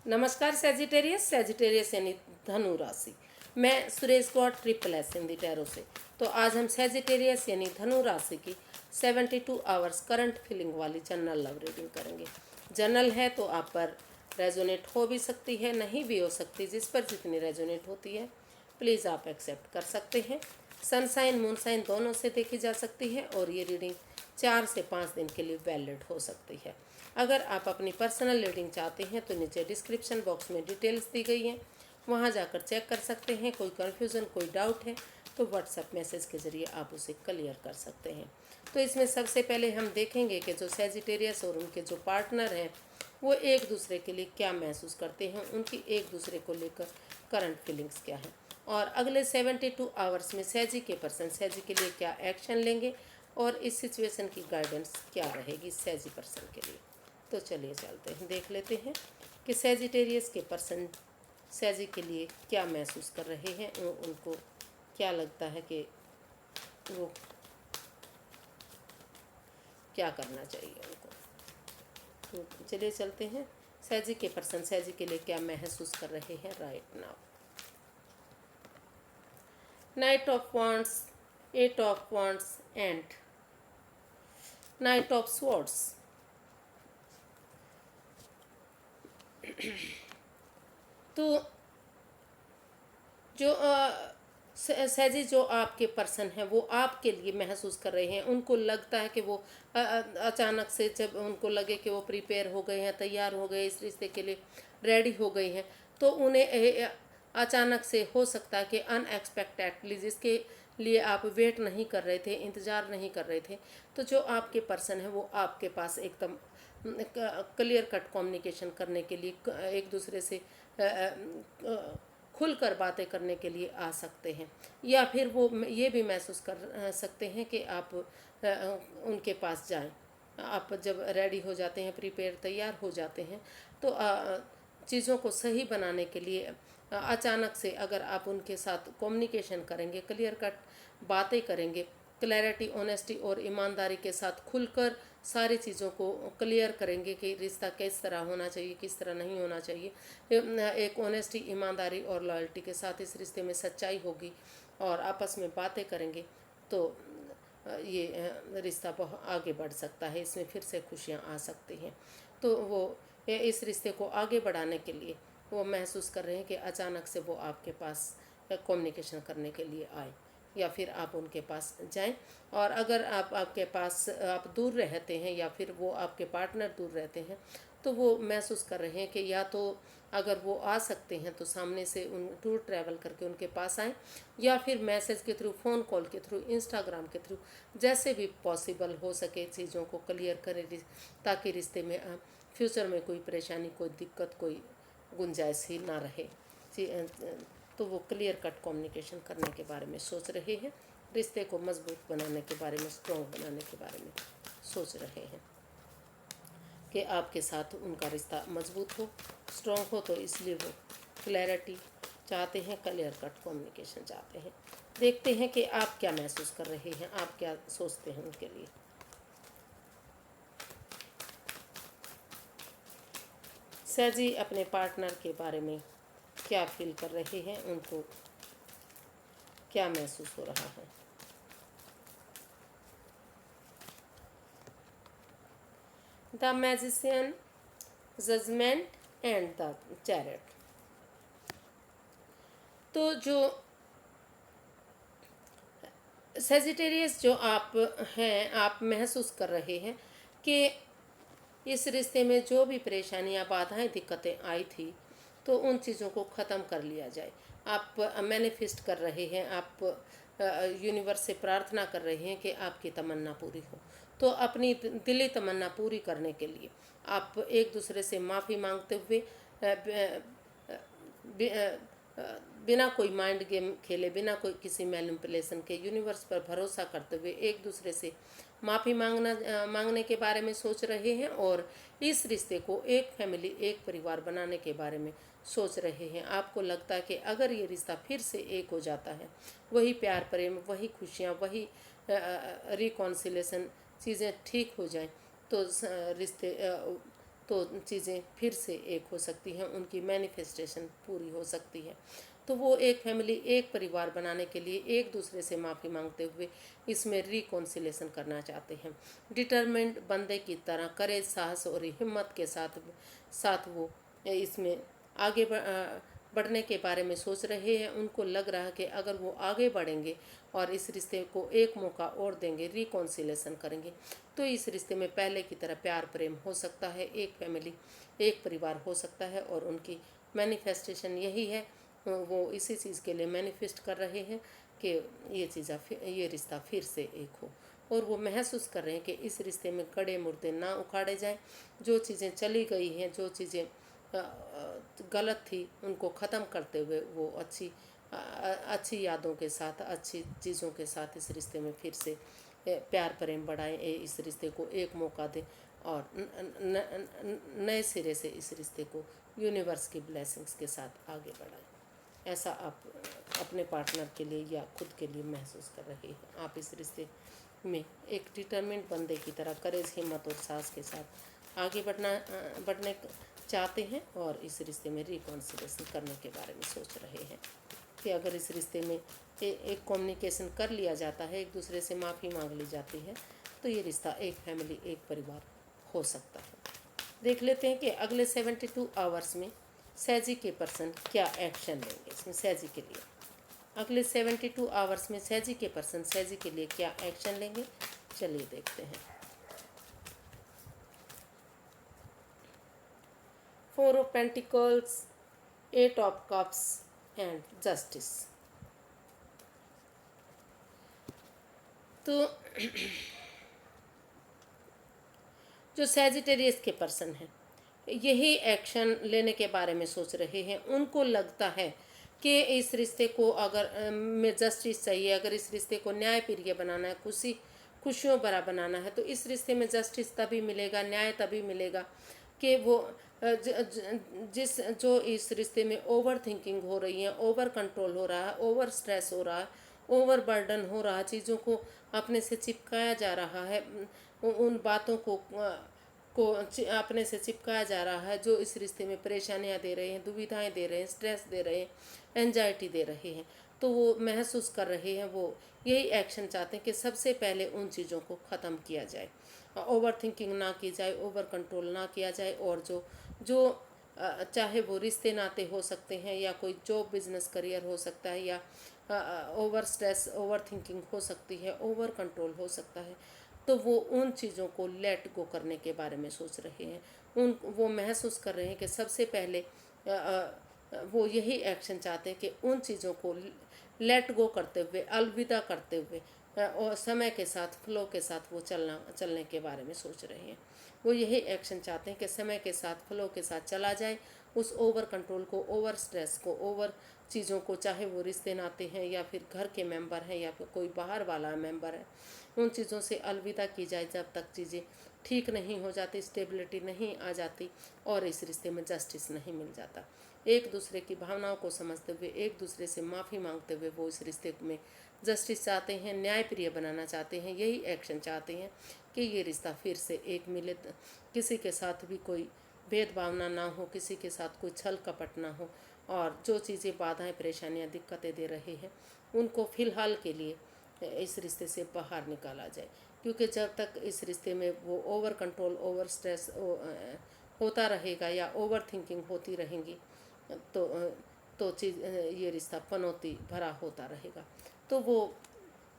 नमस्कार सेजिटेरियस यानी धनु राशि। मैं सुरेश गौड़ SSS हिंदी टैरो से। तो आज हम सेजिटेरियस यानी धनु राशि की 72 आवर्स करंट फीलिंग वाली जनरल लव रीडिंग करेंगे। जनरल है तो आप पर रेजोनेट हो भी सकती है, नहीं भी हो सकती। जिस पर जितनी रेजोनेट होती है प्लीज़ आप एक्सेप्ट कर सकते हैं। सनसाइन मून साइन दोनों से देखी जा सकती है और ये रीडिंग 4 से 5 दिन के लिए वैलिड हो सकती है। अगर आप अपनी पर्सनल रीडिंग चाहते हैं तो नीचे डिस्क्रिप्शन बॉक्स में डिटेल्स दी गई हैं, वहां जाकर चेक कर सकते हैं। कोई कन्फ्यूज़न कोई डाउट है तो व्हाट्सएप मैसेज के ज़रिए आप उसे क्लियर कर सकते हैं। तो इसमें सबसे पहले हम देखेंगे कि जो सेजिटेरियस और उनके जो पार्टनर हैं वो एक दूसरे के लिए क्या महसूस करते हैं, उनकी एक दूसरे को लेकर करंट फीलिंग्स क्या है, और अगले 72 आवर्स में सैजी के पर्सन सैजी के लिए क्या एक्शन लेंगे और इस सिचुएशन की गाइडेंस क्या रहेगी सैजी पर्सन के लिए। तो चलिए चलते हैं, देख लेते हैं कि सेजिटेरियस के पर्सन सैजी के लिए क्या महसूस कर रहे हैं, उनको क्या लगता है कि वो क्या करना चाहिए उनको। तो चलिए चलते हैं, सैजी के पर्सन सैजी के लिए क्या महसूस कर रहे हैं right now. Night of wands, 8 of wands and night of swords. तो जो सैजी जो आपके पर्सन हैं वो आपके लिए महसूस कर रहे हैं, उनको लगता है कि वो अचानक से जब उनको लगे कि वो प्रिपेयर हो गए हैं, तैयार हो गए, इस रिश्ते के लिए रेडी हो गई हैं, तो उन्हें अचानक से हो सकता है कि अनएक्सपेक्टेडली जिसके लिए आप वेट नहीं कर रहे थे, इंतज़ार नहीं कर रहे थे, तो जो आपके पर्सन है वो आपके पास एकदम क्लियर कट कम्युनिकेशन करने के लिए एक दूसरे से खुलकर बातें करने के लिए आ सकते हैं। या फिर वो ये भी महसूस कर सकते हैं कि आप उनके पास जाएं। आप जब रेडी हो जाते हैं, प्रिपेयर तैयार हो जाते हैं, तो चीज़ों को सही बनाने के लिए अचानक से अगर आप उनके साथ कम्युनिकेशन करेंगे, क्लियर कट बातें करेंगे, क्लैरिटी ऑनेस्टी और ईमानदारी के साथ खुलकर सारी चीज़ों को क्लियर करेंगे कि रिश्ता किस तरह होना चाहिए, किस तरह नहीं होना चाहिए। एक ऑनेस्टी ईमानदारी और लॉयल्टी के साथ इस रिश्ते में सच्चाई होगी और आपस में बातें करेंगे तो ये रिश्ता बहुत आगे बढ़ सकता है, इसमें फिर से खुशियाँ आ सकती हैं। तो वो इस रिश्ते को आगे बढ़ाने के लिए वो महसूस कर रहे हैं कि अचानक से वो आपके पास कम्युनिकेशन करने के लिए आए या फिर आप उनके पास जाएं। और अगर आपके पास आप दूर रहते हैं या फिर वो आपके पार्टनर दूर रहते हैं तो वो महसूस कर रहे हैं कि या तो अगर वो आ सकते हैं तो सामने से उन टूर ट्रैवल करके उनके पास आएँ, या फिर मैसेज के थ्रू, फ़ोन कॉल के थ्रू, इंस्टाग्राम के थ्रू, जैसे भी पॉसिबल हो सके चीज़ों को क्लियर करें ताकि रिश्ते में फ्यूचर में कोई परेशानी, कोई दिक्कत, कोई गुंजाइश ही ना रहे। तो वो क्लियर कट कम्युनिकेशन करने के बारे में सोच रहे हैं, रिश्ते को मजबूत बनाने के बारे में, स्ट्रॉन्ग बनाने के बारे में सोच रहे हैं कि आपके साथ उनका रिश्ता मजबूत हो, स्ट्रॉन्ग हो। तो इसलिए वो क्लैरिटी चाहते हैं, क्लियर कट कम्युनिकेशन चाहते हैं। देखते हैं कि आप क्या महसूस कर रहे हैं, आप क्या सोचते हैं उनके लिए। सैजी अपने पार्टनर के बारे में क्या फील कर रहे हैं, उनको क्या महसूस हो रहा है। The magician, judgement and the chariot. तो जो सेजिटेरियस जो आप हैं, आप महसूस कर रहे हैं कि इस रिश्ते में जो भी परेशानियां, बाधाएं, दिक्कतें आई थी तो उन चीज़ों को ख़त्म कर लिया जाए। आप मैनिफेस्ट कर रहे हैं, आप यूनिवर्स से प्रार्थना कर रहे हैं कि आपकी तमन्ना पूरी हो। तो अपनी दिली तमन्ना पूरी करने के लिए आप एक दूसरे से माफ़ी मांगते हुए बिना कोई माइंड गेम खेले, बिना कोई किसी मैनिपुलेशन के, यूनिवर्स पर भरोसा करते हुए एक दूसरे से माफ़ी मांगने के बारे में सोच रहे हैं और इस रिश्ते को एक फैमिली, एक परिवार बनाने के बारे में सोच रहे हैं। आपको लगता है कि अगर ये रिश्ता फिर से एक हो जाता है, वही प्यार प्रेम, वही खुशियाँ, वही रिकॉन्सिलेशन, चीज़ें ठीक हो जाएं, तो रिश्ते तो चीज़ें फिर से एक हो सकती हैं, उनकी मैनिफेस्टेशन पूरी हो सकती है। तो वो एक फैमिली, एक परिवार बनाने के लिए एक दूसरे से माफ़ी मांगते हुए इसमें रिकॉन्सिलेशन करना चाहते हैं। डिटरमेंट बंदे की तरह करेज, साहस और हिम्मत के साथ साथ वो इसमें आगे बढ़ने के बारे में सोच रहे हैं। उनको लग रहा है कि अगर वो आगे बढ़ेंगे और इस रिश्ते को एक मौका और देंगे, रिकॉन्सिलेशन करेंगे, तो इस रिश्ते में पहले की तरह प्यार प्रेम हो सकता है, एक फैमिली, एक परिवार हो सकता है। और उनकी मैनिफेस्टेशन यही है, वो इसी चीज़ के लिए मैनिफेस्ट कर रहे हैं कि ये रिश्ता फिर से एक हो। और वो महसूस कर रहे हैं कि इस रिश्ते में कड़े मुर्दे ना उखाड़े जाएं। जो चीज़ें चली गई हैं, जो चीज़ें गलत थी, उनको ख़त्म करते हुए वो अच्छी यादों के साथ, अच्छी चीज़ों के साथ इस रिश्ते में फिर से प्यार प्रेम बढ़ाएं, इस रिश्ते को एक मौका दें और नए सिरे से इस रिश्ते को यूनिवर्स की ब्लेसिंग्स के साथ आगे बढ़ाएं। ऐसा आप अपने पार्टनर के लिए या खुद के लिए महसूस कर रहे हैं। आप इस रिश्ते में एक डिटरमिन्ड बंदे की तरह करेज, हिम्मत और साहस के साथ आगे बढ़ने चाहते हैं और इस रिश्ते में रिकॉन्सिलेशन करने के बारे में सोच रहे हैं कि अगर इस रिश्ते में एक कम्युनिकेशन कर लिया जाता है, एक दूसरे से माफ़ी मांग ली जाती है, तो ये रिश्ता एक फैमिली, एक परिवार हो सकता है। देख लेते हैं कि अगले 72 आवर्स में सैजी के पर्सन क्या एक्शन लेंगे। इसमें सैजी के लिए अगले 72 आवर्स में सैजी के पर्सन सैजी के लिए क्या एक्शन लेंगे, चलिए देखते हैं। 4 of pentacles, 8 of cups and justice. तो जो सैजिटेरियस के पर्सन हैं, यही एक्शन लेने के बारे में सोच रहे हैं। उनको लगता है कि इस रिश्ते को अगर में जस्टिस चाहिए, अगर इस रिश्ते को न्यायप्रिय बनाना है, खुशियों भरा बनाना है, तो इस रिश्ते में जस्टिस तभी मिलेगा, न्याय तभी मिलेगा कि वो जो इस रिश्ते में ओवर थिंकिंग हो रही है, ओवर कंट्रोल हो रहा है, ओवर स्ट्रेस हो रहा है, ओवर बर्डन हो रहा है, चीज़ों को अपने से चिपकाया जा रहा है, उन बातों को अपने से चिपकाया जा रहा है जो इस रिश्ते में परेशानियां दे रहे हैं, दुविधाएं दे रहे हैं, स्ट्रेस दे रहे हैं, एंजाइटी दे रहे हैं। तो वो महसूस कर रहे हैं, वो यही एक्शन चाहते हैं कि सबसे पहले उन चीज़ों को ख़त्म किया जाए, ओवर थिंकिंग ना की जाए, ओवर कंट्रोल ना किया जाए। और जो जो चाहे वो रिश्ते नाते हो सकते हैं या कोई जॉब बिजनेस करियर हो सकता है, या ओवर स्ट्रेस, ओवर थिंकिंग हो सकती है, ओवर कंट्रोल हो सकता है, तो वो उन चीज़ों को लेट गो करने के बारे में सोच रहे हैं। वो महसूस कर रहे हैं कि सबसे पहले वो यही एक्शन चाहते हैं कि उन चीज़ों को लेट गो करते हुए, अलविदा करते हुए और समय के साथ, फ्लो के साथ वो चलने के बारे में सोच रहे हैं। वो यही एक्शन चाहते हैं कि समय के साथ, फ्लो के साथ चला जाए, उस ओवर कंट्रोल को, ओवर स्ट्रेस को, ओवर चीज़ों को, चाहे वो रिश्ते नाते हैं या फिर घर के मेंबर हैं या फिर कोई बाहर वाला मेंबर है, उन चीज़ों से अलविदा की जाए जब तक चीज़ें ठीक नहीं हो जाती, स्टेबिलिटी नहीं आ जाती और इस रिश्ते में जस्टिस नहीं मिल जाता। एक दूसरे की भावनाओं को समझते हुए, एक दूसरे से माफ़ी मांगते हुए वो इस रिश्ते में जस्टिस चाहते हैं, न्यायप्रिय बनाना चाहते हैं। यही एक्शन चाहते हैं कि ये रिश्ता फिर से एक मिले, किसी के साथ भी कोई भेदभाव ना हो, किसी के साथ कोई छल कपट ना हो, और जो चीज़ें बाधाएं, परेशानियां, दिक्कतें दे रहे हैं, उनको फ़िलहाल के लिए इस रिश्ते से बाहर निकाला जाए। क्योंकि जब तक इस रिश्ते में वो ओवर कंट्रोल, ओवर स्ट्रेस होता रहेगा या ओवर थिंकिंग होती रहेंगी, तो ये रिश्ता पनौती भरा होता रहेगा। तो वो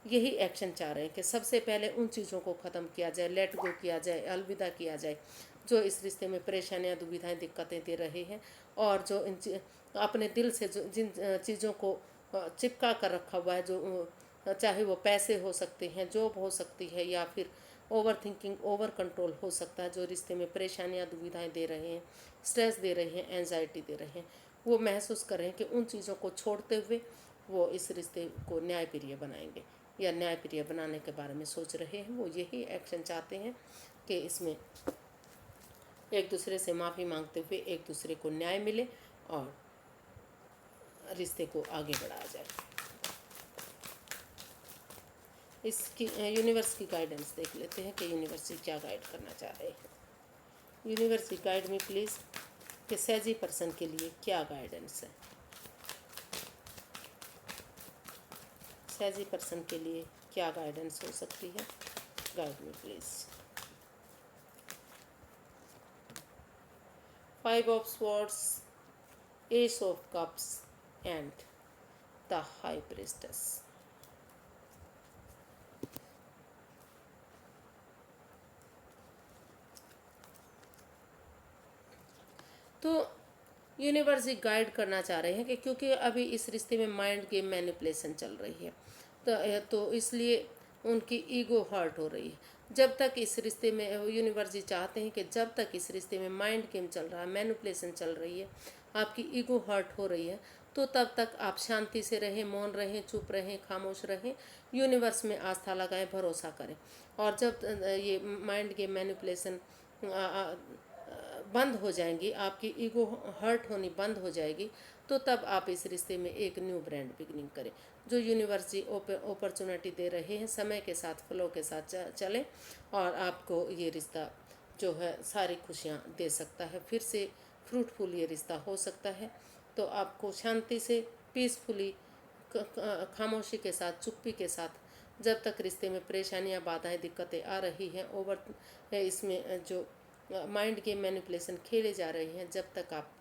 यही एक्शन चाह रहे हैं कि सबसे पहले उन चीज़ों को ख़त्म किया जाए, लेट गो किया जाए, अलविदा किया जाए, जो इस रिश्ते में परेशानियां, दुविधाएं, दिक्कतें दे रहे हैं, और जो अपने दिल से जिन चीज़ों को चिपका कर रखा हुआ है, जो चाहे वो पैसे हो सकते हैं, जॉब हो सकती है, या फिर ओवर थिंकिंग, ओवर कंट्रोल हो सकता है, जो रिश्ते में परेशानियां, दुविधाएं दे रहे हैं, स्ट्रेस दे रहे हैं, एंजाइटी दे रहे हैं, वो महसूस कर रहे हैं कि उन चीज़ों को छोड़ते हुए वो इस रिश्ते को न्यायप्रिय बनाएंगे या न्यायप्रिय बनाने के बारे में सोच रहे हैं। वो यही एक्शन चाहते हैं कि इसमें एक दूसरे से माफ़ी मांगते हुए एक दूसरे को न्याय मिले और रिश्ते को आगे बढ़ाया जाए। इसकी यूनिवर्स की गाइडेंस देख लेते हैं कि यूनिवर्स क्या गाइड करना चाह रहे हैं। यूनिवर्स गाइड मी प्लीज़ कि सैजी पर्सन के लिए क्या गाइडेंस है। सैजी पर्सन के लिए क्या गाइडेंस हो सकती है, guide me please. 5 of swords, S of cups and the high priestess. तो यूनिवर्स गाइड करना चाह रहे हैं कि क्योंकि अभी इस रिश्ते में माइंड गेम मैनिपुलेशन चल रही है, तो इसलिए उनकी ईगो हर्ट हो रही है। जब तक इस रिश्ते में यूनिवर्स जी चाहते हैं कि जब तक इस रिश्ते में माइंड गेम चल रहा है, मैनिपुलेशन चल रही है, आपकी ईगो हर्ट हो रही है, तो तब तक आप शांति से रहें, मौन रहें, चुप रहें, खामोश रहें, यूनिवर्स में आस्था लगाएं, भरोसा करें। और जब ये माइंड गेम मैनिपुलेशन बंद हो जाएंगी, आपकी ईगो हर्ट होनी बंद हो जाएगी, तो तब आप इस रिश्ते में एक न्यू ब्रांड बिगनिंग करें। जो यूनिवर्स जी अपॉर्चुनिटी दे रहे हैं, समय के साथ फ्लो के साथ चलें और आपको ये रिश्ता जो है सारी खुशियाँ दे सकता है। फिर से फ्रूटफुल ये रिश्ता हो सकता है। तो आपको शांति से पीसफुली खामोशी के साथ, चुप्पी के साथ, जब तक रिश्ते में परेशानियां, बाधाएं, दिक्कतें आ रही हैं, इसमें जो माइंड गेम मैनिपुलेशन खेले जा रहे हैं, जब तक आप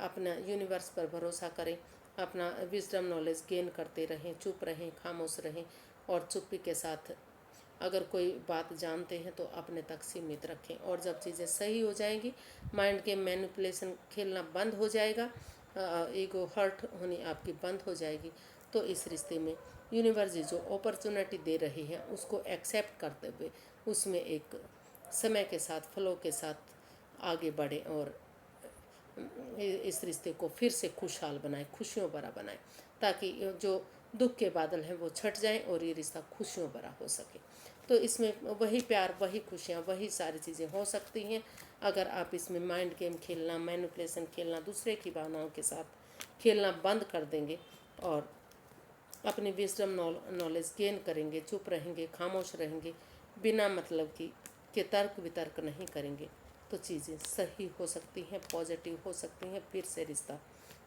अपना यूनिवर्स पर भरोसा करें, अपना विजडम नॉलेज गेन करते रहें, चुप रहें, खामोश रहें और चुप्पी के साथ अगर कोई बात जानते हैं तो अपने तक सीमित रखें। और जब चीज़ें सही हो जाएंगी, माइंड गेम मैनिपुलेशन खेलना बंद हो जाएगा, ईगो हर्ट होनी आपकी बंद हो जाएगी, तो इस रिश्ते में यूनिवर्स जो अपॉर्चुनिटी दे रही है उसको एक्सेप्ट करते हुए उसमें एक समय के साथ, फ्लो के साथ आगे बढ़े और इस रिश्ते को फिर से खुशहाल बनाए, खुशियों भरा बनाए, ताकि जो दुख के बादल हैं वो छट जाएं और ये रिश्ता खुशियों भरा हो सके। तो इसमें वही प्यार, वही खुशियाँ, वही सारी चीज़ें हो सकती हैं अगर आप इसमें माइंड गेम खेलना, मैनिपुलेशन खेलना, दूसरे की भावनाओं के साथ खेलना बंद कर देंगे और अपनी विजडम नॉलेज गेन करेंगे, चुप रहेंगे, खामोश रहेंगे, बिना मतलब कि तर्क वितर्क नहीं करेंगे, तो चीज़ें सही हो सकती हैं, पॉजिटिव हो सकती हैं, फिर से रिश्ता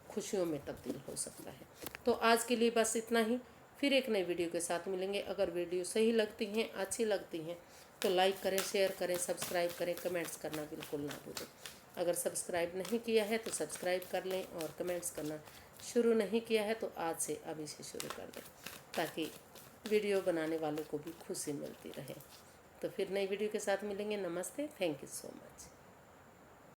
खुशियों में तब्दील हो सकता है। तो आज के लिए बस इतना ही। फिर एक नई वीडियो के साथ मिलेंगे। अगर वीडियो सही लगती हैं, अच्छी लगती हैं, तो लाइक करें, शेयर करें, सब्सक्राइब करें, कमेंट्स करना बिल्कुल ना भूलें। अगर सब्सक्राइब नहीं किया है तो सब्सक्राइब कर लें और कमेंट्स करना शुरू नहीं किया है तो आज से अभी से शुरू कर दें, ताकि वीडियो बनाने वालों को भी खुशी मिलती रहे। तो फिर नई वीडियो के साथ मिलेंगे। नमस्ते, थैंक यू सो मच।